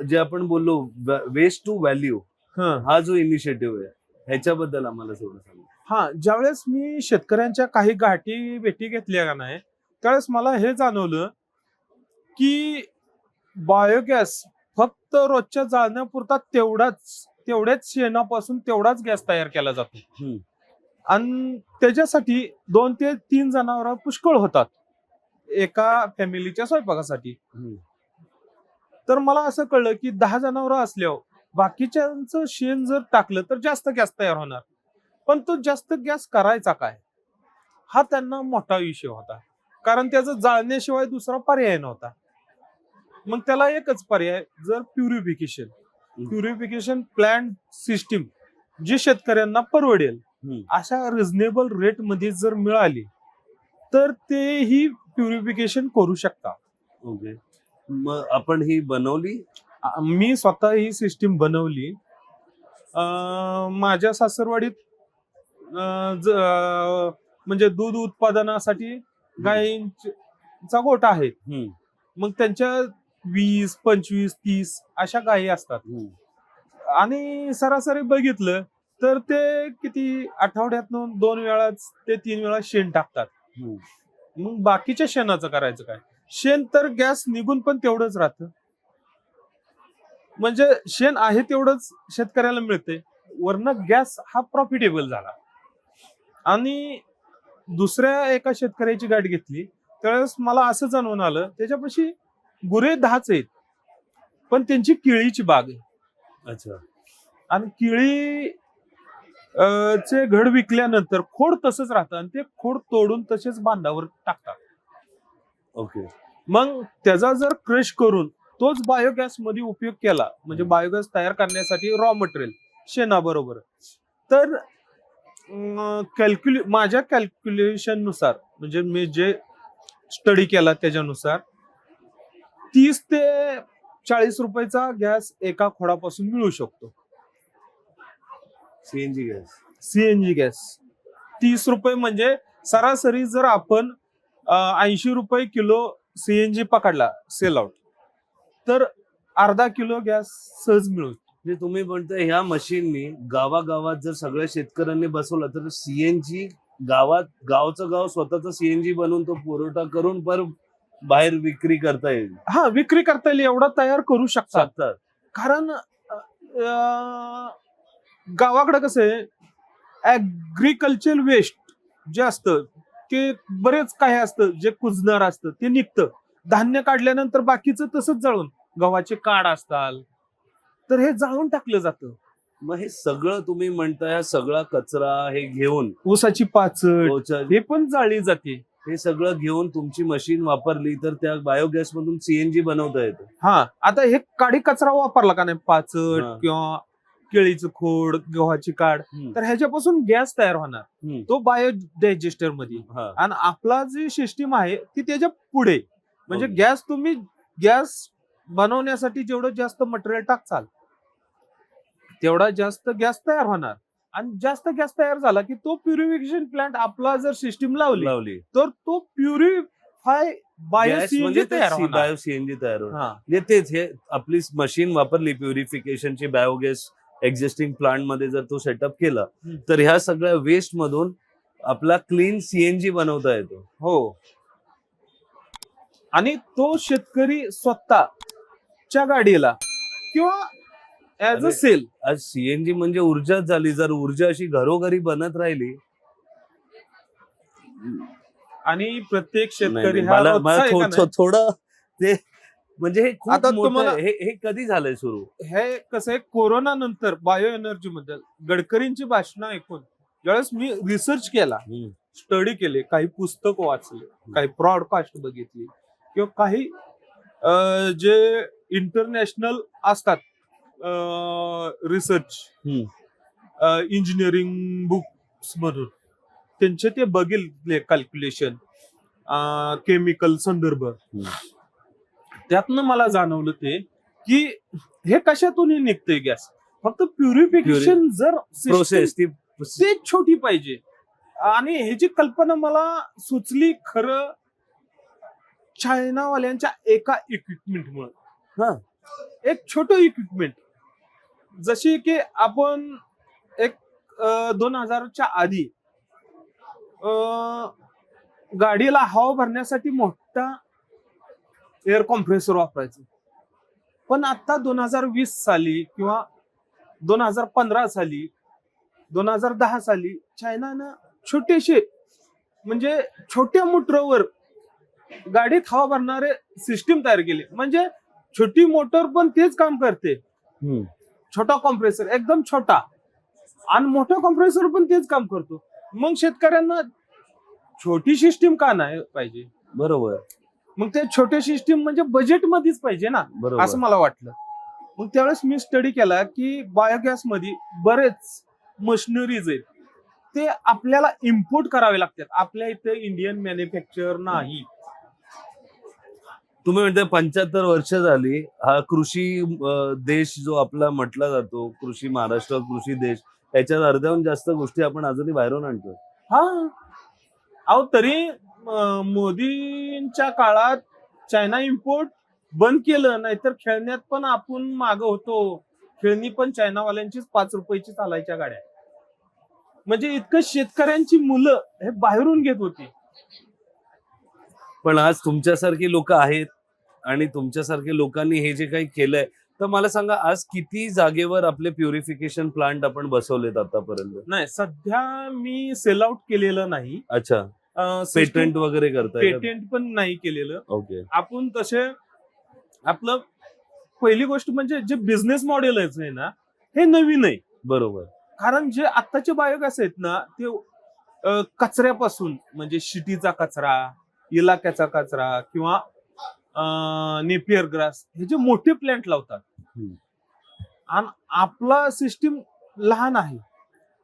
जे आपण बोललो वेस्ट टू व्हॅल्यू, हा हा जो इनिशिएटिव्ह आहे ह्याच्याबद्दल आम्हाला थोडं सांगा. हा ज्यावेळेस मी शेतकऱ्यांच्या काही गाठी भेटी घेतल्या का नाही, त्यावेळेस मला हे जाणवलं की बायोगॅस फक्त रोजच्या जाळण्यापुरता तेवढ्याच शेणापासून तेवढाच गॅस तयार केला जातो. हम्म. आणि त्याच्यासाठी 2 ते 3 जनावर पुष्कळ होतात एका फॅमिलीच्या स्वयंपाकासाठी. हम्म. तर मला असं कळलं की 10 जनावर असल्यावर बाकीच्यांचं शेण जर टाकलं तर जास्त गॅस तयार होणार, पण तो जास्त गॅस करायचा काय, हा त्यांना मोठा विषय होता. कारण त्याचं जाळण्याशिवाय दुसरा पर्याय नव्हता. मग त्याला एकच पर्याय, जर प्युरिफिकेशन प्लांट सिस्टीम जी शेतकऱ्यांना परवडेल अशा रिझनेबल रेट मध्ये जर मिळाली तर ते ही प्युरिफिकेशन करू शकता. ओके. मग आपण ही बनवली? मी स्वतः ही सिस्टीम बनवली. माझ्या सासरवाडीत म्हणजे दूध उत्पादनासाठी गायींचा गोठा आहे. मग त्यांच्या 20, 25, 30 अशा गायी असतात. आणि सरासरी बघितलं तर ते किती आठवड्यातून 2 वेळाच ते 3 वेळा शेण टाकतात. मग बाकीच्या शेणाचं करायचं काय? शेण तर गॅस निघून पण तेवढंच राहतं. म्हणजे शेण आहे तेवढंच शेतकऱ्याला मिळते, वरनं गॅस हा प्रॉफिटेबल झाला. आणि दुसऱ्या एका शेतकऱ्याची गाठ घेतली त्यावेळेस मला असं जाणवून आलं, त्याच्यापाशी गुरे 10च आहेत पण त्यांची केळीची बाग आहे. अच्छा. आणि केळी चे घड विकल्यानंतर खोड तसंच राहतं आणि ते खोड तोडून तसेच बांधावर टाकतात. ओके. मग त्याचा जर क्रश करून तोच बायोगॅस मध्ये उपयोग केला, म्हणजे बायोगॅस तयार करण्यासाठी रॉ मटेरियल शेणाबरोबर, तर माझ्या कॅल्क्युलेशन नुसार, म्हणजे मी जे स्टडी केला त्याच्यानुसार 30 ते 40 रुपयाचा गॅस एका खोडापासून मिळू शकतो. सीएनजी गॅस 30 रुपये म्हणजे सरासरी जर आपण 80 रुपये किलो सीएनजी पकडला सेल आउट, तर अर्धा किलो गॅस सहज मिळतो. म्हणजे तुम्ही म्हणताय ह्या मशीननी गावागावात जर सगळ्या शेतकऱ्यांनी बसवलं तर सीएनजी गावचं गाव स्वतःचा सीएनजी बनवून तो पुरवठा करून बाहेर विक्री करता येईल. हा, विक्री करता येईल एवढा तयार करू शकतात. कारण गावाकडे कसं आहे, ऍग्रिकल्चर वेस्ट जे असतं ते बरेच काही असतं जे कुजणार असतं ते निघतं. धान्य काढल्यानंतर बाकीचं तसंच जळून, गव्हाचे काड असतात तर हे जाळून टाकलं जातं. मग हे सगळं तुम्ही म्हणताय, हा सगळा कचरा हे घेऊन, ऊसाची पाचट हे पण जाळली जाते, हे सगळं घेऊन तुमची मशीन वापरली तर त्या बायोगॅस मधून सीएनजी बनवता येतं. हा, आता हे काडी कचरा वापरला का नाही, पाचट किंवा केळीचं खोड, गव्हाची काड, तर ह्याच्यापासून गॅस तयार होणार, तो बायोडायजेस्टर मध्ये. आणि आपला जी सिस्टीम आहे ती त्याच्या पुढे, म्हणजे गॅस बनवण्यासाठी जेवढं जास्त मटेरियल टाकचाल तेवढा जास्त गॅस तयार होणार. आणि जास्त गॅस तयार झाला की तो प्युरिफिकेशन प्लांट आपला जर सिस्टीम लावली तर तो प्युरिफाय बायोसीएनजी तयार होणार. म्हणजे तेच, हे आपली मशीन वापरली प्युरिफिकेशनची, बायोगॅस एक्झिस्टिंग प्लांट मध्ये जर तो सेटअप केला तर ह्या सगळ्या वेस्ट मधून आपला क्लीन सीएनजी बनवता येतो. हो. आणि तो शेतकरी स्वतःच्या गाडीला किंवा ऍज अ सेल, आज सीएनजी म्हणजे ऊर्जाच झाली. जर ऊर्जा अशी घरोघरी बनत राहिली, आणि प्रत्येक शेतकरी थोडं ते म्हणजे हे खूप आता मोठं, तुम्हाला हे कधी झालंय सुरू? हे कसं आहे, कोरोना नंतर बायो एनर्जी बद्दल गडकरींची भाषणं ऐकून ज्यावेळेस मी रिसर्च केला, स्टडी केले, काही पुस्तक वाचले, काही ब्रॉडकास्ट बघितली, किंवा काही जे इंटरनॅशनल असतात रिसर्च इंजिनिअरिंग बुक्स मधून त्यांचे ते बघितले कॅल्क्युलेशन, केमिकल संदर्भ, त्यातनं मला जाणवलं ते की हे कशातूनही निघतंय गॅस, फक्त प्युरिफिकेशन जर प्रोसेस ती छोटी पाहिजे. आणि ह्याची कल्पना मला सुचली खरं चायनावाल्यांच्या एका इक्विपमेंट मुळे. एक छोटं इक्विपमेंट, जशी की आपण एक 2000च्या आधी गाडीला हवा भरण्यासाठी मोठा एअर कॉम्प्रेसर वापरायचो. पण आता 2020 साली किंवा 2015 साली 2010 साली चायनानं छोटेसे म्हणजे छोट्या मोटरवर गाडीत हवा भरणारे सिस्टीम तयार केले. म्हणजे छोटी मोटर पण तेच काम करते. छोटा कॉम्प्रेसर एकदम छोटा आणि मोठा कॉम्प्रेसर पण तेच काम करतो. मग शेतकऱ्यांना छोटी सिस्टीम का नाही पाहिजे? बरोबर. मग ते छोटे सिस्टीम म्हणजे बजेट मध्येच पाहिजे ना, बरोबर. असं मला वाटलं. मग त्यावेळेस मी स्टडी केला की बायोगॅस मध्ये बरेच मशिनरीज आहेत, ते आपल्याला इम्पोर्ट करावे लागतात. आपल्या इथे इंडियन मॅन्युफॅक्चर नाही. तुम्ही म्हणताय 75 वर्ष झाली हा कृषी देश जो आपला म्हटला जातो, कृषी महाराष्ट्र, कृषी देश, याच्यात अर्ध्याहून जास्त गोष्टी आपण अजूनही बाहेरून आणतोय. हा, अहो तरी मोदींच्या काळात चायना इम्पोर्ट बंद केलं, नाहीतर खेळण्यात पण आपण मागं होतो. खेळणी पण चायनावाल्यांचीच 5 रुपयाची चालायच्या गाड्या. म्हणजे इतकं शेतकऱ्यांची मुलं हे बाहेरून घेत होती. पण आज तुमच्यासारखी लोक आहेत आणि तुमच्यासारख्या लोकांनी हे जे काही केलंय, तर मला सांगा आज किती जागेवर आपले प्युरिफिकेशन प्लांट आपण बसवलेत आतापर्यंत? नाही, सध्या मी सेल आउट केलेलं नाही. अच्छा, पेटंट वगैरे करताय? पेटेंट पण नाही केलेलं. ओके. आपण तसे आपलं पहिली गोष्ट म्हणजे जे बिझनेस मॉडेल आहे ना, हे नवीन आहे. बरोबर. कारण जे आत्ताचे बायोगॅस आहेत ना, ते कचऱ्यापासून म्हणजे शिटीचा कचरा, इलाक्याचा कचरा किंवा नेपियर ग्रास हे जे मोठे प्लांट लावतात. आणि आपला सिस्टीम लहान आहे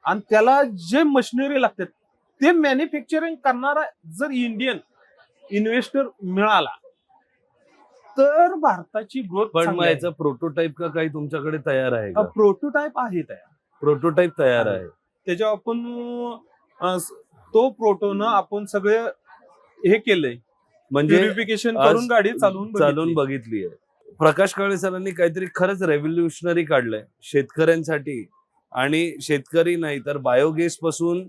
आणि त्याला जे मशिनरी लागतात ते मॅन्युफॅक्चरिंग करणारा जर इंडियन इन्व्हेस्टर मिळाला तर भारताची ग्रोथ. पण मग याचा प्रोटोटाइप का काही तुमच्याकडे तयार आहे का? प्रोटोटाइप आहे तयार. प्रोटोटाइप तयार आहे. त्याच्यावर आपण तो प्रोटोनं आपण सगळे हे केलंय, म्हणजे प्युरिफिकेशन करून गाडी चालवून बघितली आहे. प्रकाश काळे सरांनी काहीतरी खरंच रेव्होल्युशनरी काढलंय शेतकऱ्यांसाठी. आणि शेतकरी नाही तर बायोगॅस पासून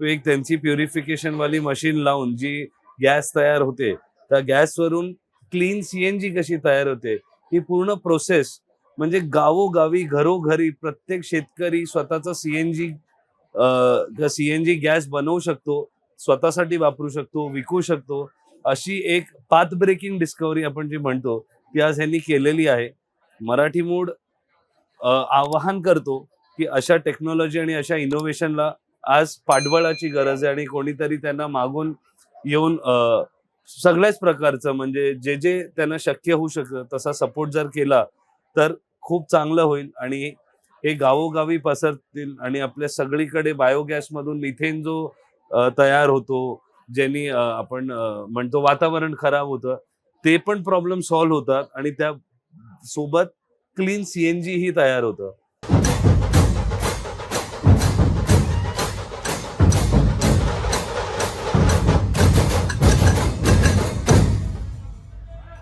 एक त्यांची प्युरिफिकेशन वाली मशीन लावून जी गॅस तयार होते, त्या गॅसवरून क्लीन सीएनजी कशी तयार होते, ही पूर्ण प्रोसेस म्हणजे गावोगावी घरोघरी प्रत्येक शेतकरी स्वतःचा सीएनजी गॅस बनवू शकतो, स्वतःसाठी वापरू शकतो, विकू शकतो. अशी एक पाथ ब्रेकिंग डिस्कव्हरी आपण जी म्हणतो ती आज यांनी केलेली आहे. मराठी मूड आवाहन करतो की अशा टेक्नॉलॉजी आणि अशा इनोव्हेशनला आज पाठबळाची गरज आहे आणि कोणीतरी त्यांना मागून येऊन सगळ्याच प्रकारचं म्हणजे जे जे त्यांना शक्य होऊ शकतं तसा सपोर्ट जर केला तर खूप चांगलं होईल आणि हे गावोगावी पसरतील आणि आपल्या सगळीकडे बायोगॅस मधून मिथेन जो तयार होतो, ज्यांनी आपण म्हणतो वातावरण खराब होतं, ते पण प्रॉब्लेम सॉल्व्ह होतात आणि त्या सोबत क्लीन सीएनजी ही तयार होतं.